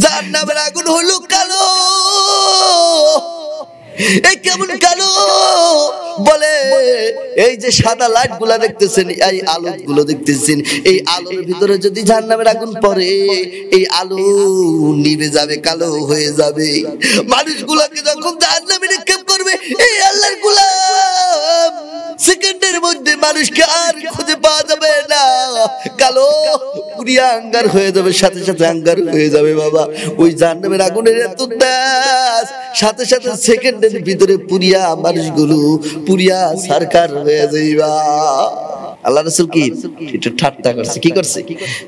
জাহান্নামের আগুন হলো কালো। এই কেমন কালো? বলে এই যে সাদা লাইট গুলা দেখতেছেন, এই আলো গুলো দেখতেছেন, এই আলোর ভিতরে যদি জাহান্নামের আগুন পড়ে, এই আলো নিভে যাবে, কালো হয়ে যাবে। মানুষগুলোকে যখন জাহান্নামে নিক্ষেপ করবে, এই আল্লাহর গোলাম সেকেন্ডের মধ্যে মানুষকে আর খুঁজে পাওয়া যাবে না, কালো পুরিয়া আঙ্গার হয়ে যাবে, সাথে সাথে আঙ্গার হয়ে যাবে। বাবা, ওই জাহান্নামের আগুনের এত তেজ, সাথে সাথে সেকেন্ডের ভিতরে পুরিয়া মানুষগুলো পুরিয়া সরকার হয়ে যাইবা। আল্লাহ রাসূল কি এটা ঠাট্টা করছে? কি করছে?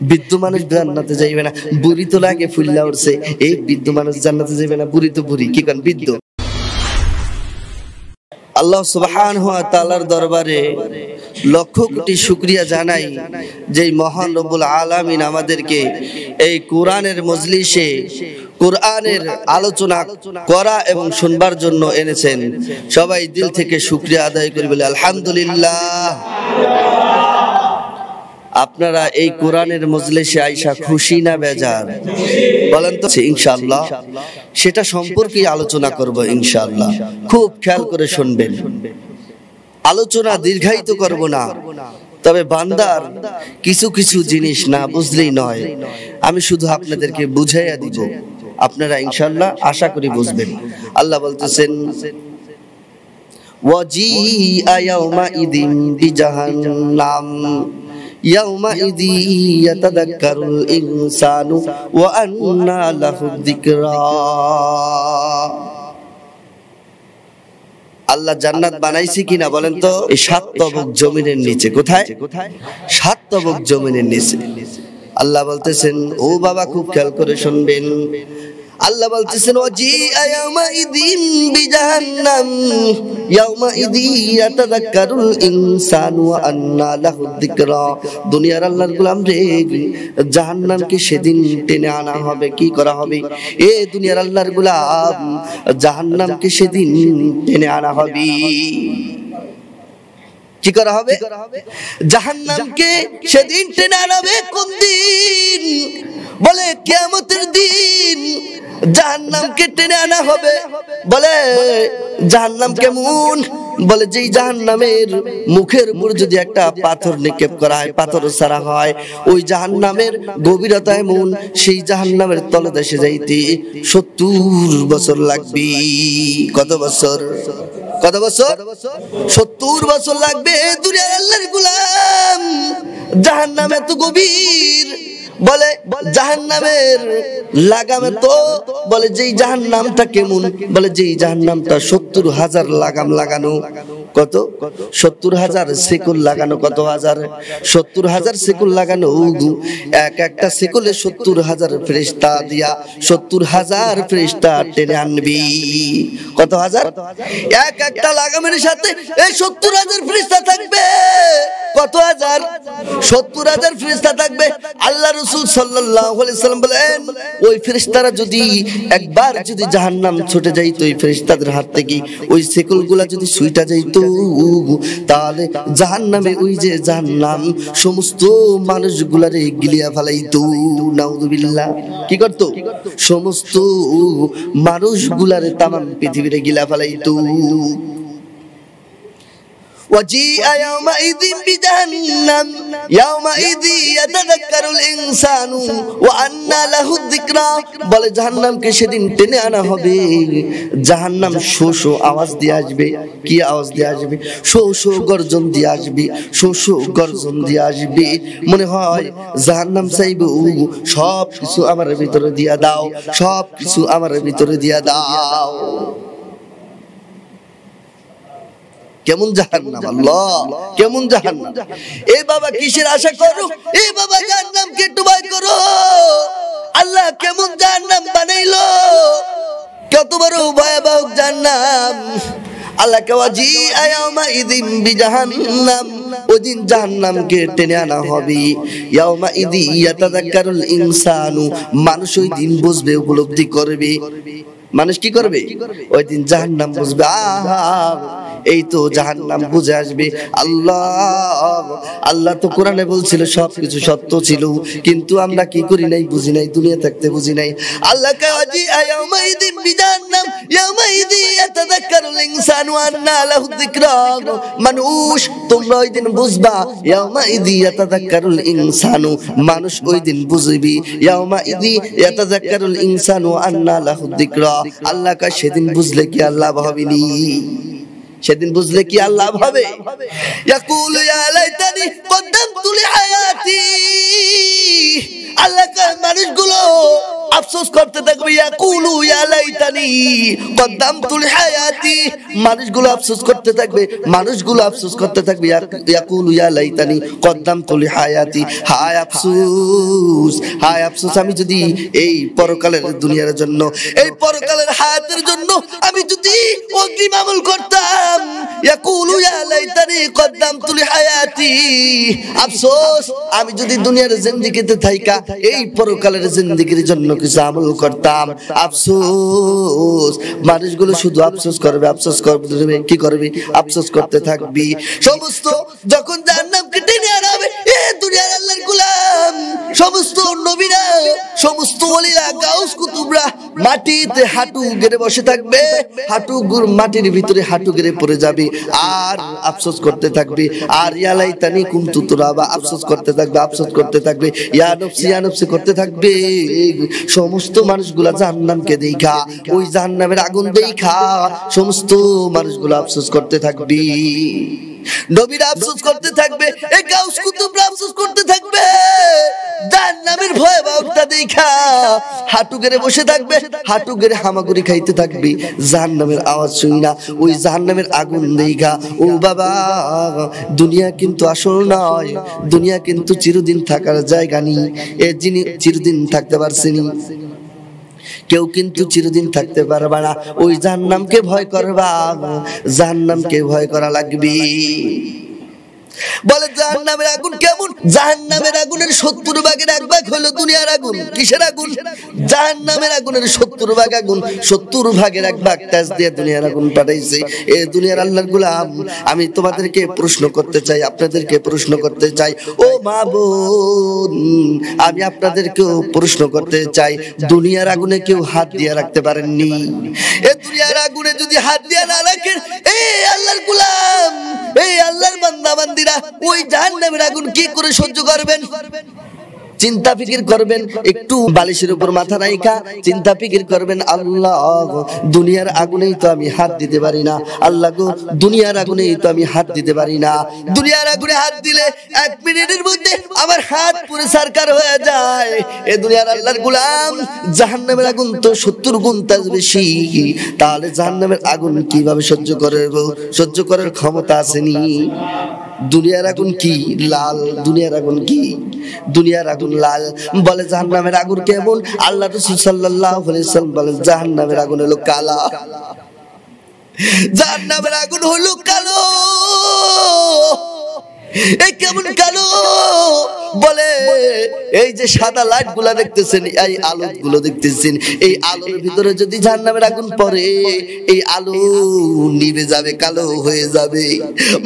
বৃদ্ধ মানুষ জান্নাতে যাইবে না, বুড়ি তো লাগে ফুল্লা উঠছে। এই বৃদ্ধ মানুষ জান্নাতে যাইবে না, বুড়ি তো বুড়ি, কি কারণ বৃদ্ধ। আল্লাহ সুবহানাহু ওয়া তাআলার দরবারে লক্ষ কোটি শুকরিয়া জানাই যে মহান রব্বুল আলামিন আমাদেরকে এই কোরআনের মজলিসে কোরআনের আলোচনা করা এবং শুনবার জন্য এনেছেন। সবাই দিল থেকে শুকরিয়া আদায় করি, বলে আলহামদুলিল্লাহ। আপনারা এই কোরআনের মজলিসে আইসা খুশি না বেজার? বলেন তো। ইনশাআল্লাহ সেটা সম্পর্কে আলোচনা করব ইনশাআল্লাহ। খুব খেয়াল করে শুনবেন। আলোচনা দীর্ঘায়িত করব না, তবে বান্দার কিছু কিছু জিনিস না বুঝলেই নয়, আমি শুধু আপনাদেরকে বুঝাইয়া দিব, আপনারা ইনশাআল্লাহ আশা করি বুঝবেন। আল্লাহ বলতেছেন, ওয়াজিআ ইয়াউমাইদিন বিজাহান্নাম ইয়াউমাইদি ইয়াতাযাক্কারুল ইনসানু ওয়া আন্না লাহুদ যিকরা। আল্লাহ জান্নাত বানাইছে কিনা বলেন তো? এই 7 তবক জমিনের নিচে। কোথায়? 7 তবক জমিনের নিচে। আল্লাহ বলতেছেন, ও বাবা খুব খেয়াল করে শুনবেন। আল্লাহ বলতেছেন, ওয়াজিআ ইয়াউমাইদিন বিজাহান্নাম ইয়াউমাইদি ইয়াতাযাক্কারুল ইনসানু ওয়া আন্না লাহুদ যিকরা। দুনিয়ার আল্লাহর গোলাম রে, জাহান্নামকে সেদিন টেনে আনা হবে। কি করা হবে? এ দুনিয়ার আল্লাহর গোলাম, জাহান্নামকে সেদিন টেনে আনা হবে। কি করা হবে? জাহান্নামকে সেদিন টেনে আনা হবে। কোন দিন? বলে কিয়ামতের দিন জাহান্নামকে টেনে আনা হবে। বলে জাহান্নাম কেমন? বলে যেই জাহান্নামের মুখের উপর যদি একটা পাথর নিক্ষেপ করা হয়, পাথর ছাড়া হয়, ওই জাহান্নামের গভীরতা এমন, সেই জাহান্নামের তলদেশে যাইতে 70 বছর লাগবে। কত বছর? কত বছর? 70 বছর লাগবে। দুনিয়ার আল্লাহর গোলাম, জাহান্নাম এত গভীর। বলে জাহান্নামের লাগামে তো, বলে যেই জাহান্নামটা কেমন? বলে যেই জাহান্নামটা 70,000 লাগাম লাগানো। কত? 70,000 সেকুল লাগানো। কত হাজার? 70,000 সেকুল লাগানো। এক একটা সেকুলে 70,000 ফেরেশতা দিয়া 70,000 ফেরেশতা টেনে আনবি। কত হাজার? এক একটা লাগামের সাথে এই 70,000 ফেরেশতা থাকবে। কত হাজার? 70,000 ফেরেশতা থাকবে। আল্লাহ রাসূল সাল্লাল্লাহু আলাইহি সাল্লাম বলেন, ওই ফেরেশতারা যদি একবার যদি জাহান্নাম ছুটে যাইতো ওই ফেরেশতাদের হাত থেকে, ওই সেকুলগুলা যদি ছুঁইটা যাইতো, তাহলে জাহান্নামে ওই যে জাহান্নাম সমস্ত মানুষগুলারে গিলিয়া ফেলাইতো। নাউযুবিল্লাহ। কি করত? সমস্ত মানুষগুলারে তামাম পৃথিবীরে গিলিয়া ফেলাইতো। وجيء يومئذ بجهنم يومئذ يتذكر الإنسان وأنى له الذكرى। বলে জাহান্নামকে সেদিন টেনে আনা হবে। জাহান্নাম শো শো আওয়াজ দিয়ে আসবে। কি আওয়াজ দিয়ে আসবে? শো শো গর্জন দিয়ে আসবে। শো শো গর্জন দিয়ে আসবে। মনে হয় জাহান্নাম চাইবে, সব কিছু আমার ভিতরে দিয়া দাও, সব কিছু আমার ভিতরে দিয়া দাও। কেমন জাহান্নাম! আল্লাহ, কেমন জাহান্নাম! এ বাবা কিসের আশা করো? এ বাবা জাহান্নামকে একটু ভয় করো। আল্লাহ কেমন জাহান্নাম বানাইলো, কত বড় ভয়াবহ জাহান্নাম। আল্লাহ ওয়াজিআ ইয়াউমাইদিন বিজাহান্নাম, ওদিন জাহান্নামকে টেনে আনা হবে। ইয়াউমাইদি ইয়াতাযাক্কারুল ইনসানু, মানুষ ওই দিন বুঝবে, উপলব্ধি করবে। মানুষ কি করবে? ওই দিন জাহান্নাম বুঝবে। আহা, এই তো জাহান্নাম বুঝে আসবে। আল্লাহ তো কোরআনে বলছিল সবকিছু সত্য ছিল, কিন্তু আমরা কি করি নাই, বুঝি নাই, দুনিয়া থাকতে বুঝি নাই। আল্লাহ কাজি ইয়াউমাইদিন বিজান্নাম ইয়াউমাইদি ইয়াতাযাক্কারুল ইনসানু আন্না লাহু যিকরা। মানুষ তোমরা ওই দিন বুঝবা, ইয়াউমাইদি ইয়াতাযাক্কারুল ইনসানু, মানুষ ওই দিন বুঝবি, ইয়াউমাইদি ইয়াতাযাক্কারুল ইনসানু আন্না লাহু যিকরা। আল্লাহ কা সেদিন বুঝলে কি আল্লাহ ভাবিনি, সেদিন বুঝলে কি আল্লাহ ভাবে। ইয়াকুলু ইয়া লাইতানি কদ্দামতু লিহায়াতি, আল্লাহ কা মানুষগুলো আফসোস করতে থাকবে, ইয়াকুলু ইয়া লাইতানি কদ্দামতু লিহায়াতি, মানুষগুলো আফসোস করতে থাকবে, মানুষগুলো আফসোস করতে থাকবে, ইয়াকুলু ইয়া লাইতানি কদ্দামতু লিহায়াতি, হায় আফসোস, হায় আফসোস, আমি যদি এই পরকালের দুনিয়ার জন্য, এই পরকালের হায়াতের জন্য আমি যদি অগ্রিম আমল করতাম। ইয়াকুলু ইয়া লাইতানি কদ্দামতু লিহায়াতি, আফসোস আমি যদি দুনিয়ার জিন্দেগিতে থাইকা এই পরকালের জিন্দেগির জন্য কিছু আমল করতাম। আফসোস, মানুষগুলো শুধু আফসোস করবে, আফসোস করবে, কি করবে, আফসোস করতে থাকবি। সমস্ত যখন জাহান্নামকে টেনে আনবে, এ দুনিয়ার আল্লাহর গোলাম, সমস্ত নবীরা, সমস্ত ওলিরা, গাউস কুতুবরা মাটিতে হাঁটু গেড়ে বসে থাকবে, মাটির ভিতরে হাঁটু গেড়ে পড়ে যাবে আর আফসোস করতে থাকবে। আর ইয়া লাইতানি কুনতু তুরাবা, আফসোস করতে থাকবে, আফসোস করতে থাকবে, ইয়া নফসি করতে থাকবে। সমস্ত মানুষগুলা জাহান্নামকে দেখা, ওই জাহান্নামের আগুন দেখা সমস্ত মানুষগুলো আফসোস করতে থাকবে। নবীরা আফসোস করতে থাকবে, এই গাউস কুতুবরা আফসোস করতে থাকবে, জাহান্নামের ভয়াবহতা দেখা হাঁটু গেড়ে বসে থাকবে, হাঁটু গেড়ে হামাগুড়ি খাইতে থাকবে জাহান্নামের আওয়াজ শুনি না, ওই জাহান্নামের আগুন দেখা। ও বাবা, দুনিয়া কিন্তু আসল নয়, দুনিয়া কিন্তু চিরদিন থাকার জায়গা নেই। এ যিনি চিরদিন থাকতে পারছেনি, কেউ কিন্তু চিরদিন থাকতে পারবে না। ওই জাহান্নামকে ভয় করবা, জাহান্নামকে ভয় করা লাগবে। বলে জাহান্নামের আগুন কেমন? জাহান্নামের আগুনের 70 ভাগের 1 ভাগ হলো দুনিয়ার আগুন। কিসের আগুন? জাহান্নামের আগুনের 70 ভাগ আগুন, 70 ভাগের 1 ভাগ তেজ দিয়ে দুনিয়ার আগুন পাঠাইছে। এই দুনিয়ার আল্লাহর গোলাম, আমি তোমাদেরকে প্রশ্ন করতে চাই, আপনাদেরকে প্রশ্ন করতে চাই, ও মা বোন, আমি আপনাদেরকেও প্রশ্ন করতে চাই, দুনিয়ার আগুনে কেউ হাত দিয়ে রাখতে পারেননি? এই দুনিয়ার আগুনে যদি হাত দিয়ে না রাখেন, এই আল্লাহর গোলাম, এই আল্লাহর বান্দা বান্দিরা ওই জাহান্নামের আগুন কি করে সহ্য করবেন? চিন্তা ফিকির করবেন, একটু বালিশের উপর মাথা রাইখা চিন্তা ফিকির করবেন, আল্লাহ দুনিয়ার আগুনেই তো আমি হাত দিতে পারি না, আল্লাহ গো দুনিয়ার আগুনেই তো আমি হাত দিতে পারি না। দুনিয়ার আগুনে হাত দিলে 1 মিনিটের মধ্যে আমার হাত পুরো সরকার হয়ে যায়। এ দুনিয়ার আল্লাহর গোলাম, জাহান্নামের আগুন তো 70 গুণ তাজ বেশি, তাহলে জাহান্নামের আগুন কিভাবে সহ্য করব? সহ্য করার ক্ষমতা আসেনি। দুনিয়ার আগুন কি লাল, দুনিয়ার আগুন কি, দুনিয়ার আগুন লাল। বলে জাহান্নামের আগুন কেমন? আল্লাহ রাসূল সাল্লাল্লাহু আলাইহি ওয়াসাল্লাম বলেন জাহান্নামের আগুন হলো কালা, জাহান্নামের আগুন হলো কালো। এই কেমন কালো? বলে এই যে সাদা লাইট গুলা দেখতেছেন, এই আলো গুলো দেখতেছেন, এই আলোর ভিতরে যদি জাহান্নামের আগুন পড়ে, এই আলো নিভে যাবে, কালো হয়ে যাবে।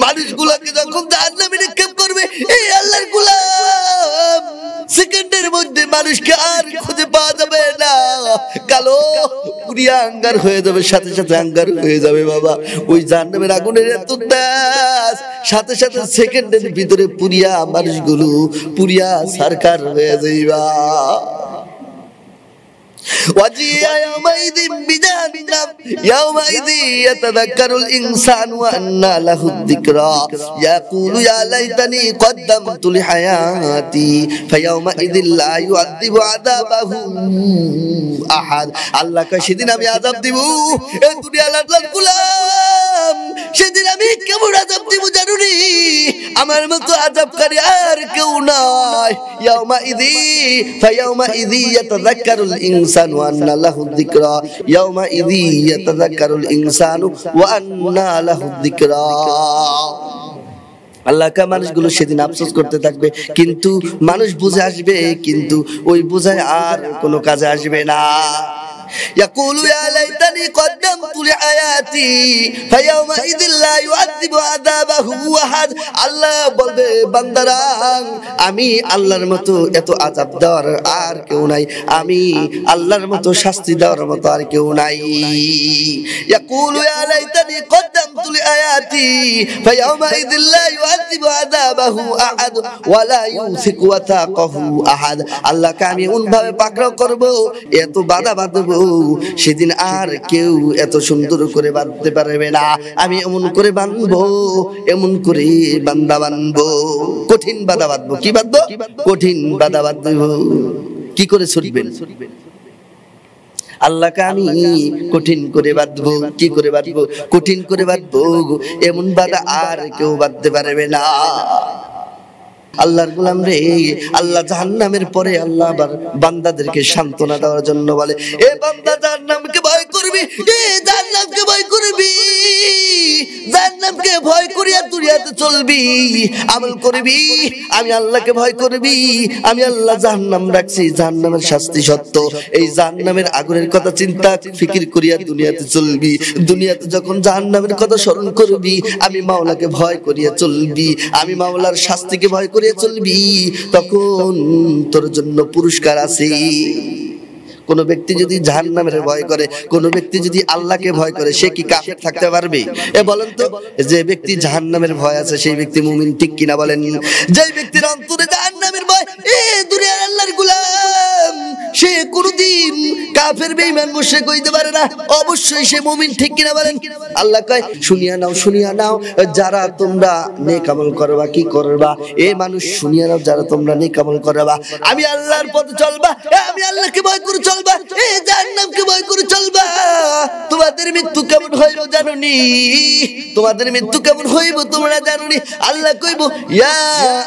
মানুষগুলোকে যখন জাহান্নামে নিক্ষেপ করবে, এই আল্লাহর গোলাম সেকেন্ডের মধ্যে মানুষকে আর খুঁজে পাওয়া যাবে না, কালো পুরিয়া আঙ্গার হয়ে যাবে, সাথে সাথে আঙ্গার হয়ে যাবে। বাবা, ওই জাহান্নামের আগুনের এত তেজ, সাথে সাথে সেকেন্ডের ভিতরে পুরিয়া মানুষগুলো পুরিয়া সরকার হয়ে যাইবা। وجيء يومئذ بجهنم يومئذ يتذكر الإنسان وأنى له الذكرى يقول يا ليتني قدمت لحياتي فيومئذ لا يعذب عذابه أحد। আল্লাহ কা সেদিন আমি আযাব দিব, এই দুনিয়ার আল্লাহর গোলাম, সেদিন আমি কেমন আযাব দিব জানুনি? আমার মতো আযাবকারী আর কেউ নাই। ইয়াউমাইযি ফায়াউমাইযি ইয়াতাযাক্কারুল ইনসানু ওয়া আন্না লাহু যিকরা, ইয়াউমাইযি ইয়াতাযাক্কারুল ইনসানু ওয়া আন্না লাহু যিকরা। আল্লাহ কা মানুষগুলো সেদিন আফসোস করতে থাকবে, কিন্তু মানুষ বুঝে আসবে, কিন্তু ওই বুঝায় আর কোনো কাজে আসবে না। ইয়াকুলু ইয়া লাইতানি কদ্দামতু লিহায়াতি ফায়াউমাইযিল লা ইউআযযিবু আযাবাহু আহাদ। আল্লাহ বলবে বান্দারা আমি আল্লাহর মতো এত আযাব দেওয়ার আর কেউ নাই, আমি আল্লাহর মতো শাস্তি দেওয়ার মতো আর কেউ নাই। ইয়াকুলু ইয়া লাইতানি কদ্দামতু লিহায়াতি ফায়াউমাইযিল লা ইউআযযিবু আযাবাহু আহাদ ওয়া লা ইউসিকু ওয়াতাকাহু আহাদ। আল্লাহকে আমি এমনভাবে পাকড়াও করব, এত বাধা বাঁধবো, সেদিন আর কেউ এত সুন্দর করে বাঁধতে পারবে না। আমি এমন করে বাঁধবো, এমন করে বান্দা বাঁধবো, কঠিন বাধা বাঁধবো। কি বাঁধবো? কঠিন বাধা বাঁধবো। কি করে ছুটবেন? আল্লাহকে আমি কঠিন করে বাঁধবো। কি করে বাঁধবো? কঠিন করে বাঁধবো, এমন বাধা আর কেউ বাঁধতে পারবে না। আল্লাহর গোলাম রে, আল্লাহ জাহান্নামের পরে আল্লাহ আবার বান্দাদেরকে সান্ত্বনা দেওয়ার জন্য বলে, এ বান্দা জাহান্নামকে ভয় করবি, এ জাহান্নামকে ভয় করবি, জাহান্নামকে ভয় করিয়া দুনিয়াতে চলবি, আমল করবি, আমি আল্লাহকে ভয় করবি। আমি আল্লাহ জাহান্নাম রাখছি, জাহান্নামের শাস্তি সত্য। এই জাহান্নামের আগুনের কথা চিন্তা ফিকির করিয়া দুনিয়াতে চলবি। দুনিয়াতে যখন জাহান্নামের কথা স্মরণ করবি, আমি মাওলাকে ভয় করিয়া চলবি, আমি মাওলার শাস্তিকে ভয় করিয়া চলবি, তখন তোর জন্য পুরস্কার আছে। কোন ব্যক্তি যদি জাহান্নামের ভয় করে, কোন ব্যক্তি যদি আল্লাহকে ভয় করে, সে কি কাফের থাকতে পারবে? এ বলেন তো, যে ব্যক্তি জাহান্নামের ভয় আছে সেই ব্যক্তি মুমিন, ঠিক কিনা বলেন? যে ব্যক্তির অন্তরে জাহান্নামের ভয়, এ দুনিয়ার আল্লাহর গোলাম, সে কোনদিন কাফের বেঈমান মুশরিক হইতে পারে না, অবশ্যই সে মুমিন, ঠিক কিনা বলেন? আল্লাহ কয় শুনিয়া নাও, শুনিয়া নাও, যারা তোমরা নেক আমল করবা, কি করবা? এ মানুষ শুনিয়া নাও, যারা তোমরা নেক আমল করবা, আমি আল্লাহর পথে চলবা, আমি আল্লাহকে ভয় করে চলবা, এ জাহান্নামকে ভয় করে চলবা, তোমাদের মৃত্যু কেমন হইব জানোনি? তোমাদের মৃত্যু কেমন হইব তোমরা জানোনি? আল্লাহ কইব, ইয়া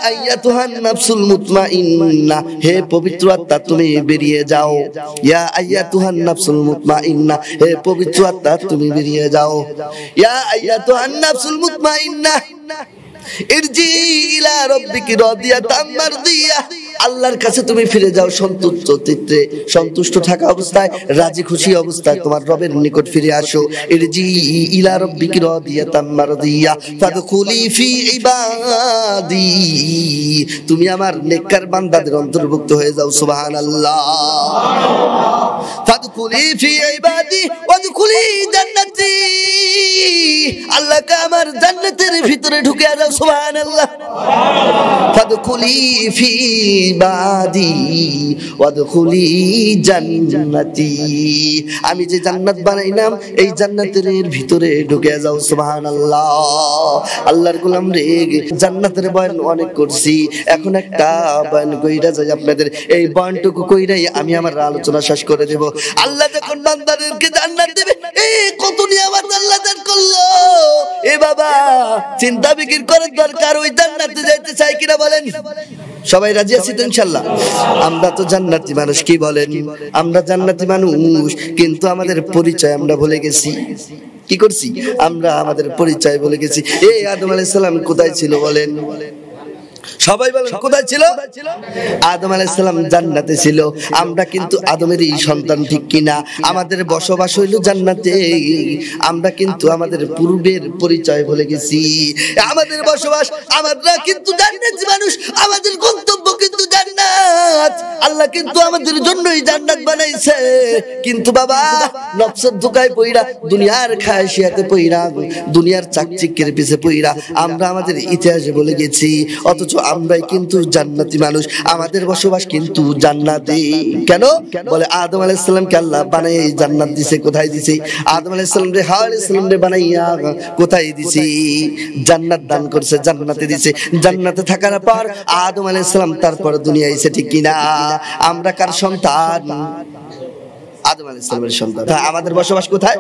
আইয়াতুহান নাফসুল মুতমাইন্না, হে পবিত্র আত্মা তুমি বেরিয়ে যাও। ইয়া আইয়াতুহান নাফসুল মুতমাইন্না, হে পবিত্র আত্মা তুমি বেরিয়ে যাও। ইয়া আইয়াতুহান নাফসুল মুতমাইন্না ইরজি ইলা রাব্বিকি রাদিয়াতাম মারদিয়া, আল্লাহর কাছে তুমি ফিরে যাও সন্তুষ্ট চিত্তে, সন্তুষ্ট থাকা অবস্থায়, রাজি খুশি অবস্থায় তোমার রবের নিকট ফিরে আসো। ইরজি ইলা রাব্বিকি রাদিয়াতাম মারদিয়া ফাদখুলি ফি ইবাদি, তুমি আমার নেককার বান্দাদের অন্তর্ভুক্ত হয়ে যাও। সুবহানাল্লাহ। ফাদখুলি ফি ইবাদি ওয়াদখুলি জান্নাতি, আল্লাহকে আমার জান্নাতের ভিতরে ঢুকে যাও। সুবহানাল্লাহ। ফাদখুলি ফি ইবাদি ওয়াদখুলি জান্নাতি, আমি যে জান্নাত বানাইলাম এই জান্নাতের ভিতরে ঢুকে যাও। সুবহানাল্লাহ। আল্লাহর গোলাম রে, জান্নাতের বয়ান অনেক করছি, এখন একটা বয়ান কইরা যাই আপনাদের। এই বয়ানটুকু কইরাই আমি আমার আলোচনা শেষ করে দেব। আল্লাহ যখন বান্দাদেরকে জান্নাত দেবে, এই কত নিয়ামত আল্লাহ দান করলো। এ বাবা, চিন্তা ফিকির করার দরকার, ওই জান্নাতে যাইতে চাই কিনা বলেন? সবাই রাজি আছি তো ইনশাআল্লাহ? আমরা তো জান্নাতি মানুষ, কি বলেন? আমরা জান্নাতি মানুষ, কিন্তু আমাদের পরিচয় আমরা ভুলে গেছি। কি করছি আমরা? আমাদের পরিচয় ভুলে গেছি। এই আদম আলাইহিস সালাম কোথায় ছিল বলেন? সবাই বলেন কোথায় ছিল? আদম আলাইহিস সালাম জান্নাতে ছিল। আমরা কিন্তু আদমেরই সন্তান, ঠিক কিনা? আমাদের বসবাস হইল জান্নাতে। আমরা কিন্তু আমাদের পূর্বের পরিচয় ভুলে গেছি। আমাদের বসবাস, আমরা কিন্তু জান্নাতি মানুষ, আমাদের গন্তব্য কিন্তু জান্নাত। আল্লাহ কিন্তু আমাদের জন্যই জান্নাত বানাইছে। কিন্তু বাবা, নফসের ধোঁকায় পইরা, দুনিয়ার খায়শিয়াতে পইরা, দুনিয়ার চাকচিক্যের পিছে পইরা আমরা আমাদের ইতিহাসে বলে গেছি। অথচ আমরাই কিন্তু জান্নাতি মানুষ, আমাদের বসবাস কিন্তু জান্নাতে। কেন? বলে আদম আলাইহিস সালামকে আল্লাহ বানাই জান্নাত দিছে। কোথায় দিছে? আদম আলাইহিস সালাম রে, হাওয়া আলাইহিস সালাম রে বানাইয়া কোথায় দিছে? জান্নাত দান করছে, জান্নাতে দিছে। জান্নাতে থাকার পর আদম আলাইহিস সালাম তারপর দুনিয়া আইছে, ঠিক কিনা? আমরা কার সন্তান? আদম আলাইহিস সালামের সন্তান। আমাদের বসবাস কোথায়?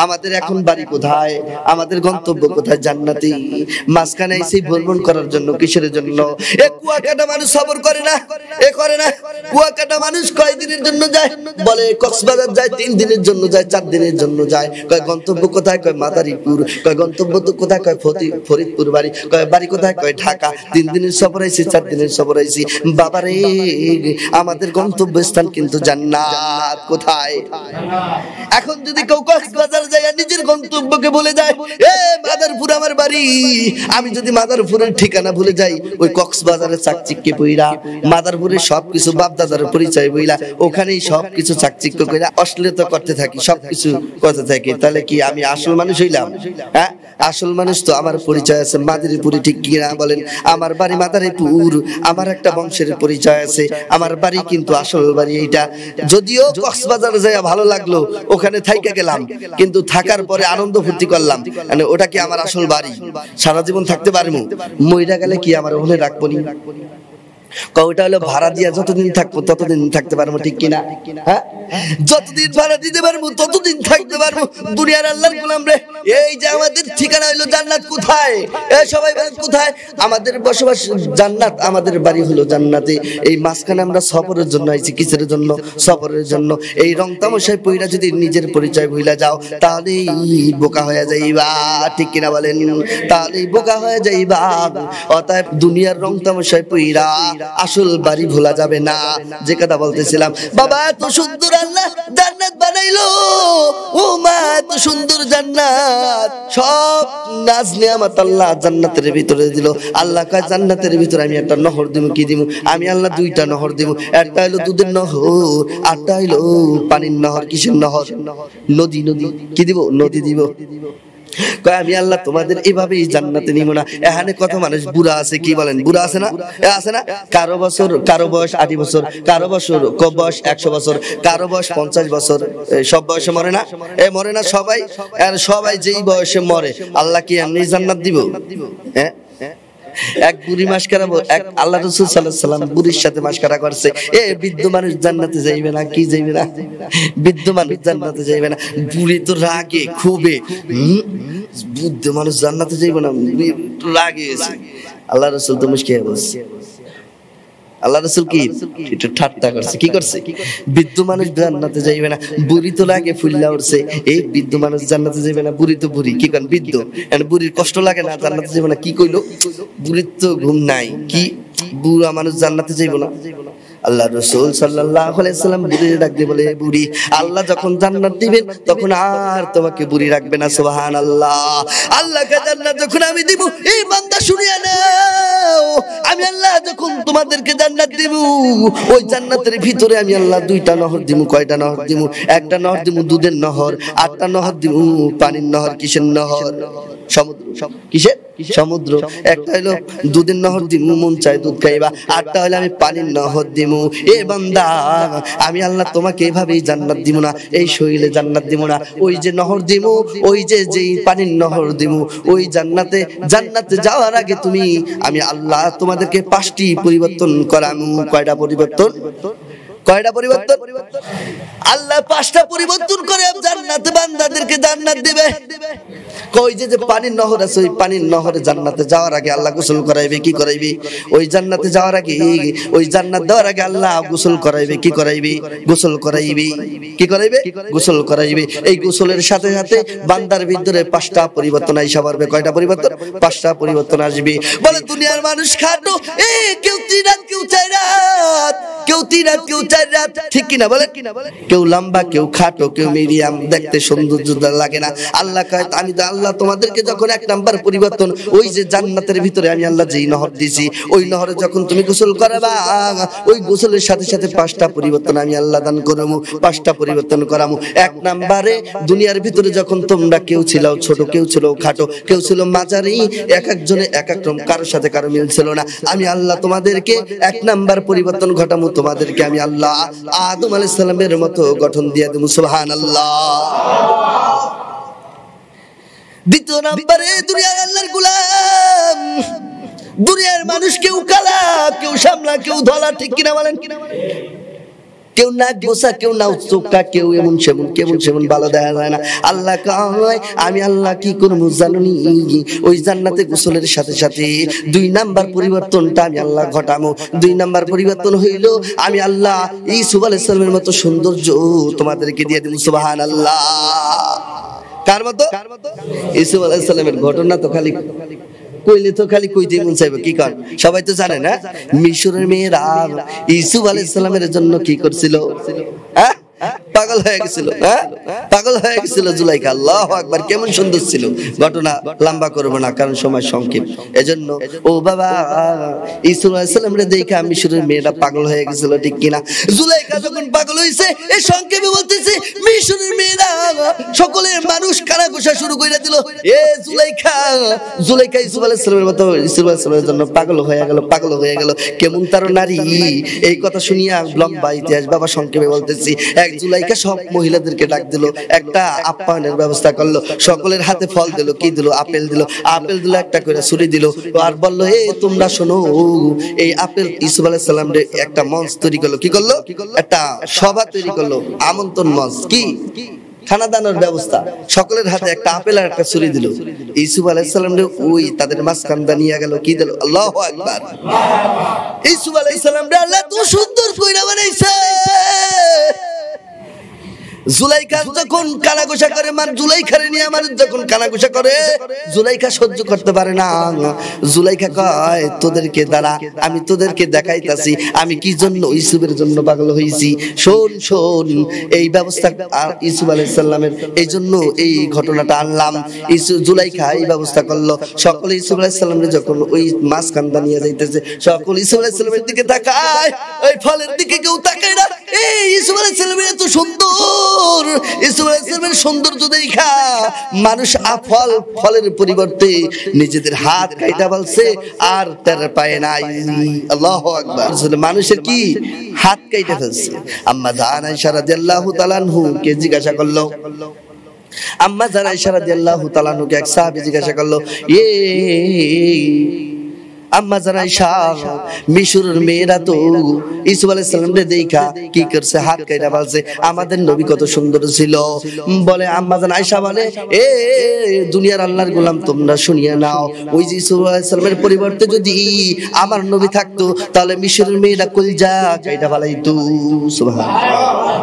আমাদের এখন বাড়ি কোথায়? আমাদের গন্তব্য কোথায়? জান্নাতে। মাঝখানে এসে ভ্রমণ করার জন্য, কিসের জন্য? এ কুয়াকাটা মানুষ সবর করে না, এ করে না। কুয়াকাটা মানুষ কয় দিনের জন্য যায়? বলে কক্সবাজার যায়, 3 দিনের জন্য যায়, 4 দিনের জন্য যায়। কয় গন্তব্য কোথায়? কয় মাদারীপুর। কয় গন্তব্য তো কোথায়? কয় ফরিদপুর বাড়ি। কয় বাড়ি কোথায়? কয় ঢাকা। 3 দিনের সফর আইছি, 4 দিনের সফর আইছি। বাবারে, আমাদের গন্তব্য স্থান কিন্তু জান্নাত। কোথায়? এখন যদি কেউ কক্সবাজার যায় নিজের গন্তব্যকে ভুলে যায়, এ মাদারপুর আমার বাড়ি, আমি যদি মাদারপুরের ঠিকানা ভুলে যাই, ওই কক্সবাজারের চাকচিক্যে পইরা মাদারপুরের সবকিছু বাপদাদার পরিচয় বইলা ওখানেই সবকিছু চাকচিক্য কইরা অশ্লীলতা করতে থাকি, সবকিছু করতে থাকি, তাহলে কি আমি আসল মানুষ হইলাম? হ্যাঁ, আসল মানুষ তো আমার পরিচয় আছে মাদারীপুরে, ঠিক কিনা বলেন? আমার বাড়ি মাদারীপুর, আমার একটা বংশের পরিচয় আছে, আমার বাড়ি কিন্তু আসল বাড়ি এইটা। যদিও কক্সবাজারে যাইয়া ভালো লাগলো, ওখানে থাইকা গেলাম, কিন্তু থাকার পরে আনন্দ ফুর্তি করলাম, মানে ওটা কি আমার আসল বাড়ি? সারা জীবন থাকতে পারবো? মইরা গেলে কি আমার ওখানে রাখবো নি? ওটা হলো ভাড়া দিয়া যতদিন থাকবো ততদিন থাকতে পারবো, ঠিক কিনা? হ্যাঁ, যতদিন ভাড়া দিতে পারবো ততদিন থাকতে পারবো। দুনিয়ার আল্লাহর গোলাম রে, এই যে আমাদের ঠিকানা হলো জান্নাত, কোথায়? এ সবাই বলেন কোথায়? আমাদের বসবাস জান্নাত, আমাদের বাড়ি হলো জান্নাতে। এই মাঝখানে আমরা সফরের জন্য আইছি, কিসের জন্য? সফরের জন্য। এই রং তামাশায় পইরা যদি নিজের পরিচয় ভুলে যাও, তাহলেই বোকা হয়ে যাইবা, ঠিক কিনা বলেন? তাহলেই বোকা হয়ে যাইবা। অতএব দুনিয়ার রং তামাশায় পইরা আসল বাড়ি ভোলা যাবে না। যে কথা বলতেছিলাম, বাবা এত সুন্দর আল্লাহ জান্নাত বানাইলো, ও মা এত সুন্দর জান্নাত, সব নাজ নিয়ামত আল্লাহ জান্নাতের ভিতরে দিল। আল্লাহ কয় জান্নাতের ভিতরে আমি একটা নহর দিব। কি দিব? আমি আল্লাহ দুইটা নহর দিব, একটা হলো দুধের নহর, আরটা হলো পানির নহর। কিসের নহর? নদী। নদী কি দিব? নদী দিব। আমি আল্লাহ তোমাদের এভাবেই জান্নাতে নিব না। এখানে কত মানুষ বুড়া আছে, কি বলেন? বুড়া আছে না? আছে না? কারো বয়স 80 বছর, কারো বয়স 100 বছর, কারো বয়স 50 বছর। সব বয়সে মরে না? মরে না সবাই? সবাই যেই বয়সে মরে, আল্লাহ কি এমনি জান্নাত দিব? হ্যাঁ, এক বুড়ি মাসকারা, এক আল্লাহ রাসূল সাল্লাল্লাহু আলাইহি সাল্লাম বুড়ির সাথে মাসকারা করছে, এ বৃদ্ধ মানুষ জান্নাতে যাইবে না। কি যাইবে না? বৃদ্ধ মানুষ জান্নাতে যাইবে না। বুড়ি তো রাগে খুবে, বৃদ্ধ মানুষ জান্নাতে যাইবে না, রাগে আছে। আল্লাহ রাসূল তো মুশকিল বলছে, আল্লাহ রাসূল কি একটু ঠাট্টা করছে। কি করছে? বৃদ্ধ মানুষ জান্নাতে যাইবে না, বুড়ি তো লাগে ফুল্লা উঠছে, এই বৃদ্ধ মানুষ জান্নাতে যাইবে না। বুড়ি তো বুড়ি, কি করেন? বৃদ্ধ, বুড়ির কষ্ট লাগে না, জান্নাতে যাইবে না। কি কইলো? বুড়ির তো ঘুম নাই, কি বুড়া মানুষ জান্নাতে যাইব না? আল্লাহ রাসূল সাল্লাল্লাহু আলাইহি ওয়াসাল্লাম বুড়ির ডাক দিয়ে বলে, বুড়ি, আল্লাহ যখন জান্নাত দিবেন তখন আর তোমাকে বুড়ি রাখবে না। সুবহানাল্লাহ। আল্লাহকে জান্নাত যখন আমি দিব, এই বান্দা শুনিয়া নাও, আমি আল্লাহ যখন তোমাদেরকে জান্নাত দিব, ওই জান্নাতের ভিতরে আমি আল্লাহ দুইটা নহর দিব। কয়টা নহর দিব? একটা নহর দিব দুধের নহর, আটটা নহর দিব পানির নহর। কিসের নহর? সমুদ্র। কিসের? সমুদ্র। একটা হলো দুধের নহর দিব, মন চায় দুধ খাইবা, আটটা হলো আমি পানির নহর দিব। এ বান্দা, আমি আল্লাহ তোমাকে এভাবেই জান্নাত দিব না, এই শরীরে জান্নাত দিব না, ওই যে নহর দিব, ওই যে যেই পানির নহর দিব, ওই জান্নাতে যাওয়ার আগে তুমি, আমি আল্লাহ তোমাদেরকে 5টি পরিবর্তন করামু। কয়টা পরিবর্তন? কয়টা পরিবর্তন? আল্লাহ 5টা পরিবর্তন করে জান্নাতে বান্দাদেরকে জান্নাত দিবে। কই যে পানির নহর আছে, ওই পানির নহরে জান্নাতে যাওয়ার আগে আল্লাহ গোসল করাইবে। কি করাইবে? ওই জান্নাতে যাওয়ার আগে, ওই জান্নাত দেওয়ার আগে আল্লাহ গোসল করাইবে। কি করাইবে? গোসল করাইবে। কি করাইবে? গোসল করাইবে। এই গোসলের সাথে সাথে বান্দার ভিতরে 5টা পরিবর্তন আইসা পারবে। কয়টা পরিবর্তন? 5টা পরিবর্তন আসবে। বলে দুনিয়ার মানুষ খাটো, কেউ 3 রাত, কেউ 4 রাত, কেউ 3 রাত, কেউ 4 রাত, ঠিক কিনা বলে? কেউ লম্বা, কেউ খাটো, কেউ মিডিয়াম, দেখতে সৌন্দর্য লাগে না। আল্লাহ কয়, আমি আল্লাহ তোমাদেরকে যখন 1 নাম্বার পরিবর্তন, ওই যে জান্নাতের ভিতরে আমি আল্লাহ যেই নহর দিছি, ওই নহরে যখন তুমি গোসল করাবা, ওই গোসলের সাথে সাথে 5টা পরিবর্তন আমি আল্লাহ দান করবো। 5টা পরিবর্তন করামু। 1 নাম্বারে, দুনিয়ার ভিতরে যখন তোমরা কেউ ছিল ছোট, কেউ ছিল খাটো, কেউ ছিল মাঝারি, এক একজনে এক এক রকম, কারোর সাথে কারো মিল ছিল না, আমি আল্লাহ তোমাদেরকে 1 নাম্বার পরিবর্তন ঘটামু। তোমাদেরকে আমি আল্লাহ আদম আলাইহিস সালামের মতো গঠন দিয়ে দেবো। সুবহানাল্লাহ। 2 নম্বরে, দুনিয়ার আল্লাহর গোলাম, দুনিয়ার মানুষ কেউ কালা, কেউ শ্যামলা, কেউ ধলা, ঠিক কিনা বলেন? কেউ নাক বোসা, কেউ নাও চোখা, কেউ এমন সেমন, কেমন সেমন ভালো দেখা যায় না। আল্লাহ কয়, আমি আল্লাহ কি করবো জানুনি? ওই জান্নাতে গোসলের সাথে সাথে 2 নাম্বার পরিবর্তনটা আমি আল্লাহ ঘটামো। 2 নাম্বার পরিবর্তন হইল, আমি আল্লাহ ইউসুফ আলাইহিস সালামের মতো সৌন্দর্য তোমাদেরকে দিয়ে দেব। সুবহানাল্লাহ। কার মতো? ইউসুফ আলাইহিস সালামের ঘটনা তো খালি কইলে তো খালি কইতে মন চাইবে। কি কর? সবাই তো জানে না, মিশরের মেয়েরা ইউসুফ আলাইহিস সালামের জন্য কি করছিল? হ্যাঁ, পাগল হয়ে গেছিল, পাগল হয়ে গেছিল জুলাইখা। আল্লাহু আকবার, কেমন সুন্দর ছিল ঘটনা। লম্বা করব না কারণ সময় সংক্ষেপ। এজন্য ও বাবা, ইসুফ আলাইহিস সালামরে দেখে মিশরের মেয়েরা পাগল হয়ে গেছিল, ঠিক কিনা? জুলাইখা যখন পাগল হইছে, এই সংক্ষেপে বলতেছি, মিশরের মেয়েরা সকলে মানুষ কানাঘুষা শুরু করে দিল। এ জুলাইখা, জুলাইখা ইসুফ আলাইহিস সালামের মতো, ইসুফ আলাইহিস সালামের জন্য পাগল হয়ে গেল, পাগল হয়ে গেল। কেমন তার নারী! এই কথা শুনিয়া লম্বা ইতিহাস বাবা, সংক্ষেপে বলতেছি। এক জুলাইখা সব মহিলাদেরকে ডাক দিল, একটা আপ্যায়নের ব্যবস্থা করলো, সকলের হাতে ফল দিল। কি দিল? আপেল দিল। আপেল দিল, একটা করে ছুরি দিল, আর বললো, এ তোমরা শোনো, এই আপেল ইসুফ আলাইহিস সালাম একটা মঞ্চ তৈরি করলো। কি করলো? একটা সভা তৈরি করলো, আমন্ত্রণ মঞ্চ, কি খানা দানোর ব্যবস্থা। সকলের হাতে একটা আপেল আর একটা ছুরি দিল। ইসুফ আলাইহিস সালাম ওই তাদের মাঝখান নিয়ে গেল। কি দিল? আল্লাহু আকবার। ইসুফ আলাইহিস সালাম আল্লাহ তো সুন্দর কইরা বানাইছে। জুলাইখা যখন কানাঘুষা করে, জুলাইখারে নিয়ে মানুষ যখন কানাঘুষা করে, জুলাইখা সহ্য করতে পারে না। জুলাইখা কয়, তোদেরকে দ্বারা আমি তোদেরকে দেখাইতাছি আমি কি জন্য ইসুফের জন্য পাগল হইছি। শোন শোন, এই ব্যবস্থা ইসুফ আলাইহিস সালামের, এই জন্য এই ঘটনাটা আনলাম। জুলাইখা এই ব্যবস্থা করলো। সকলে ইসুফ আলাইহিস সালামের যখন ওই মাঝখানটা নিয়ে যাইতেছে, সকল ইসুফ আলাইহিস সালামের দিকে তাকায়, ওই ফলের দিকে কেউ তাকায় না। এই ইসুফ আলাইহিস সালামের এত সুন্দর, ইসুফ আলাইহিস সালামের সৌন্দর্য দেখা মানুষ ফলের পরিবর্তে নিজেদের হাত কাইটা বলছে, আর তার পায়ে নাই। আল্লাহু আকবার। মানুষের কি হাত কাইটা ফেলছে। আম্মা জান আয়েশা রাদিয়াল্লাহু তাআলা কে জিজ্ঞাসা করলো, আম্মা জান আয়েশা রাদিয়াল্লাহু তাআলা কে এক সাহাবী জিজ্ঞাসা করলো, আম্মা জান আয়েশা, মিশরের মেয়েরা তো ইসুফ আলাইহিস সালামকে দেখা কি করছে? হাত কাইটা বলছে, আমাদের নবী কত সুন্দর ছিল। বলে আম্মা জান আয়েশা বলে, এ দুনিয়ার আল্লাহর গোলাম, তোমরা শুনিয়ে নাও, ওই যে ইসুফ আলাইহিস সালামের পরিবর্তে যদি আমার নবী থাকতো, তাহলে মিশরের মেয়েরা কলজা কাইটা ফেলাইতো। সুবহানাল্লাহ।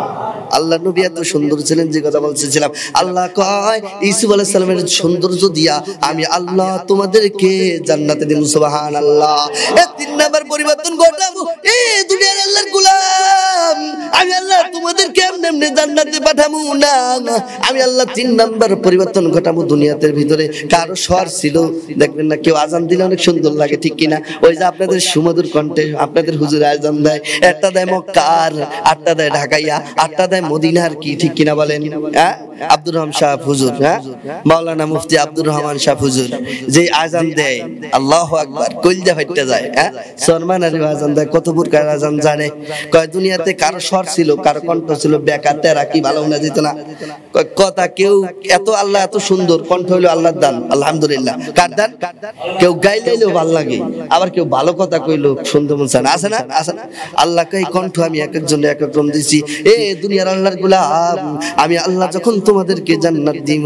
আল্লাহ নবী এত সুন্দর ছিলেন, যে কথা বলছিলাম। আল্লাহ কয়, ইসুফ আলাইহিস সালামের সৌন্দর্য দিয়া আমি আল্লাহ তোমাদেরকে জান্নাতে দেব। সুবহানাল্লাহ। এই তিন নাম্বার পরিবর্তন ঘটাবো। এই দুনিয়ার আল্লাহর গোলাম, আমি আল্লাহ তোমাদেরকে এমনি এমনি জান্নাতে পাঠাবো না। আমি আল্লাহ তিন নাম্বার পরিবর্তন ঘটাবো। দুনিয়াতে ভিতরে কারো স্বর ছিল, দেখবেন না, কেউ আজান দিলে অনেক সুন্দর লাগে, ঠিক কিনা? ওই যে আপনাদের সুমধুর কণ্ঠে আপনাদের হুজুর আজান দেয়, একটা দেয় মক্কার, আটটা দেয় ঢাকাইয়া, আটটা দেয় মদিনার, কি ঠিক কিনা বলেন? আব্দুর রহমান শাহ হুজুর, মাওলানা মুফতি আব্দুর রহমান শাহ হুজুর যে আজান দেয়, আল্লাহু আকবার, কলজা ফাইটটা যায়। সরমানারি আজান দেয়, কত প্রকার আজান জানে। কয় দুনিয়াতে কারো স্বর ছিল, কারো কণ্ঠ ছিল বেকার তেরা, কি ভালো না যেত না কথা। কেউ এত আল্লাহ এত সুন্দর কণ্ঠ হইলো আল্লাহর দান, আলহামদুলিল্লাহ। কার দান? কেউ গাইলেও ভালো লাগে, আবার কেউ ভালো কথা কইলো শুনতে মন চায় না, আছে না? আছে না? আল্লাহকে এই কণ্ঠ আমি এক একজন এক এক রকম দিছি। এ দুনিয়ার আল্লাহর গোলাম, আমি আল্লাহ যখন তোমাদেরকে জান্নাত দিব,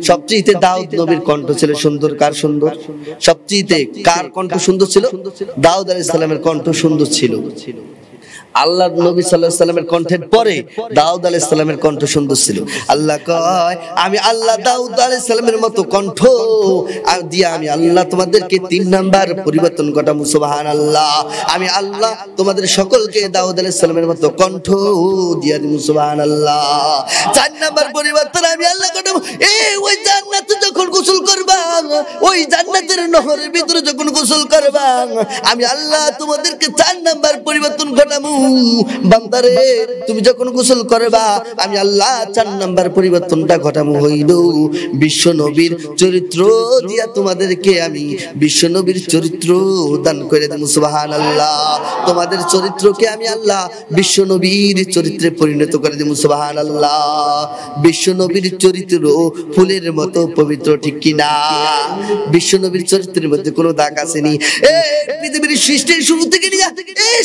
সবচেয়ে দাউদ নবীর কণ্ঠ ছিল সুন্দর। কার সুন্দর? সবচেয়ে কার কণ্ঠ সুন্দর ছিল? দাউদ আলাইহিস সালামের কণ্ঠ সুন্দর ছিল। আল্লাহ নবী সাল্লাল্লাহু আলাইহি সাল্লামের কণ্ঠের পরে দাউদ আলাইহিস সালামের কণ্ঠ সুন্দর ছিল। আল্লাহ কয়, আমি আল্লাহ দাউদ আলাইহিস সালামের মতো কণ্ঠ দিয়া আমি আল্লাহ তোমাদেরকে তিন নাম্বার পরিবর্তন ঘটাবো। সুবহানাল্লাহ। আমি আল্লাহ তোমাদের সকলকে দাউদ আলাইহিস সালামের মতো কণ্ঠ দিয়া দিব। সুবহানাল্লাহ। চার নাম্বার পরিবর্তন আমি আল্লাহ ঘটাবো। ওই জান্নাতে যখন গোসল করবা, ওই জান্নাতের নহরের ভিতরে যখন গোসল করবা, আমি আল্লাহ তোমাদেরকে চার নাম্বার পরিবর্তন ঘটাবো। বান্দারে, তুমি যখন গোসল করবা, আমি আল্লাহ চার নাম্বার পরিবর্তনটা ঘটাবো হইল বিশ্ব নবীর চরিত্র দিয়া তোমাদেরকে আমি বিশ্ব নবীর চরিত্র দান করে দেব। সুবহানাল্লাহ। তোমাদের চরিত্রকে আমি আল্লাহ বিশ্ব নবীর চরিত্রে পরিণত করে দেব। সুবহানাল্লাহ। বিশ্ব নবীর চরিত্র ফুলের মতো পবিত্র, ঠিক কিনা? বিশ্ব নবীর চরিত্রের মধ্যে কোনো দাগ আসেনি। পৃথিবীর সৃষ্টির শুরু থেকে নিয়ে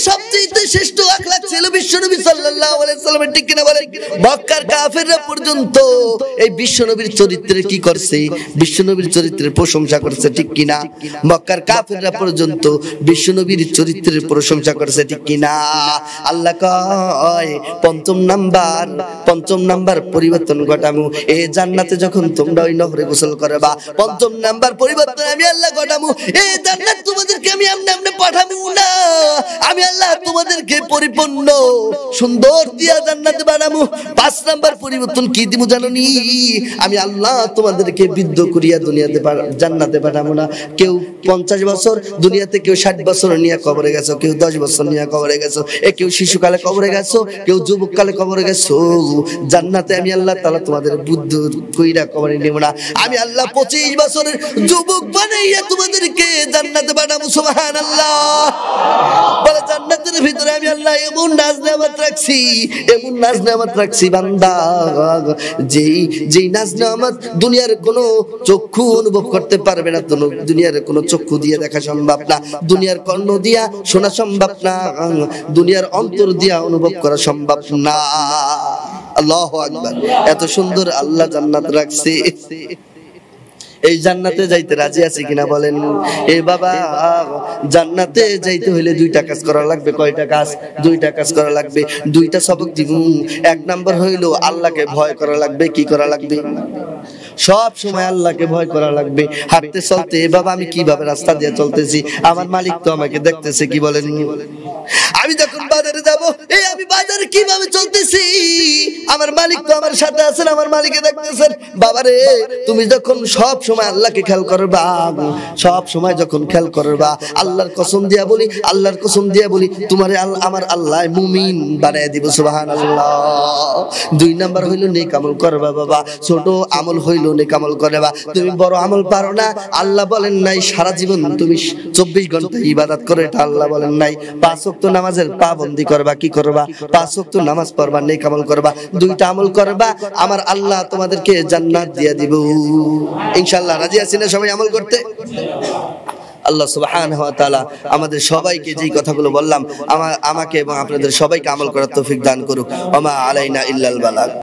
সবচেয়ে শ্রেষ্ঠ আখলাক ছিল বিশ্বনবী সাল্লাল্লাহু আলাইহি সাল্লামের, ঠিক কিনা বলেন? মক্কার কাফেররা পর্যন্ত এই বিশ্বনবীর চরিত্রের কি করছে? বিশ্বনবীর চরিত্রের প্রশংসা করছে, ঠিক কিনা? মক্কার কাফেররা পর্যন্ত বিশ্বনবীর চরিত্রের প্রশংসা করছে, ঠিক কিনা? আল্লাহ কয়, পঞ্চম নাম্বার পরিবর্তন ঘটামু। এই জান্নাতে যখন তোমরা ওই নহরে গোসল করবা, পঞ্চম নাম্বার পরিবর্তন আমি আল্লাহ ঘটামু। এই জান্নাত তোমাদেরকে আমি আমনে আমনে পাঠাবো না। আমি আল্লাহ তোমাদেরকে পরিপূর্ণ সুন্দর দিয়া জান্নাতে বানাবো। 5 নাম্বার পরিবর্তন কি দিব জানোনি? আমি আল্লাহ তোমাদেরকে বৃদ্ধ করিয়া দুনিয়াতে জান্নাতে পাঠাবো না। কেউ 50 বছর দুনিয়াতে, কেউ 60 বছর নিয়ে কবরে গেছো, কেউ 10 বছর নিয়ে কবরে গেছো, কেউ শিশুকালে কবরে গেছো, কেউ যুবককালে কবরে গেছো। জান্নাতে আমি আল্লাহ তাআলা তোমাদের বুদ্ধ কইরা কবরে নেব না। আমি আল্লাহ 25 বছরের যুবক বানাইয়া তোমাদেরকে জান্নাতে পাঠাবো। সুবহানাল্লাহ। বলে জান্নাতের ভিতরে আমি আল্লাহ এমন নাজ নেয়ামত রাখছি, এমন নাজ নেয়ামত রাখছি বান্দা, যেই নাজ নেয়ামত দুনিয়ার কোনো চক্ষু অনুভব করতে পারবে না। দুনিয়ার কোনো চক্ষু দিয়ে দেখা সম্ভব না, দুনিয়ার কর্ণ দিয়া শোনা সম্ভব না, দুনিয়ার অন্তর দিয়া অনুভব করা সম্ভব না। আল্লাহু আকবার। এত সুন্দর আল্লাহ জান্নাত রাখছে। এই জান্নাতে যাইতে রাজি আছি কিনা বলেন? এ বাবা, জান্নাতে যাইতে হইলে 2টা কাজ করা লাগবে। কয়টা কাজ? 2টা কাজ করা লাগবে। 2টা সবক দিব। 1 নাম্বার হইলো আল্লাহকে ভয় করা লাগবে। কি করা লাগবে? সব সময় আল্লাহকে ভয় করা লাগবে। হাঁটতে চলতে বাবা আমি কিভাবে রাস্তা দিয়ে চলতেছি, আমার মালিক তো আমাকে দেখতেছে। কি বলেন? আমি যখন বাজারে যাব, এই আমি বাজারে কিভাবে চলতেছি, আমার মালিক তো আমার সাথে আছেন, আমার মালিকে দেখতেছেন। বাবারে তুমি যখন সব সময় আল্লাহকে খেয়াল করবা, সব সময় যখন খেয়াল করবা, আল্লাহর কসম দিয়া বলি, আল্লাহর কসম দিয়া বলি, তোমারে আমার আল্লাহ মুমিন বানায় দিব। সুবহানাল্লাহ। 2 নাম্বার হইলো নেক আমল করবা বাবা। ছোট আমল হইলো নেক আমল করবা। তুমি বড় আমল পারো না, আল্লাহ বলেন নাই সারা জীবন তুমি 24 ঘন্টা ইবাদত করো, এটা আল্লাহ বলেন নাই। 5 ওয়াক্ত নামাজের পাবন্দি করবা। কি করবা? 5 ওয়াক্ত নামাজ পড়বা, নেক আমল করবা, 2টা আমল করবা, আমার আল্লাহ তোমাদেরকে জান্নাত দিয়া দিব ইনশাআল্লাহ। রাজি আছেন সবাই আমল করতে? আল্লাহ সুবহানাহু ওয়া তাআলা আমাদের সবাইকে যেই কথাগুলো বললাম আমাকে এবং আপনাদের সবাইকে আমল করার তৌফিক দান করুক। ওয়া মা আলাইনা ইল্লাল বালাগ।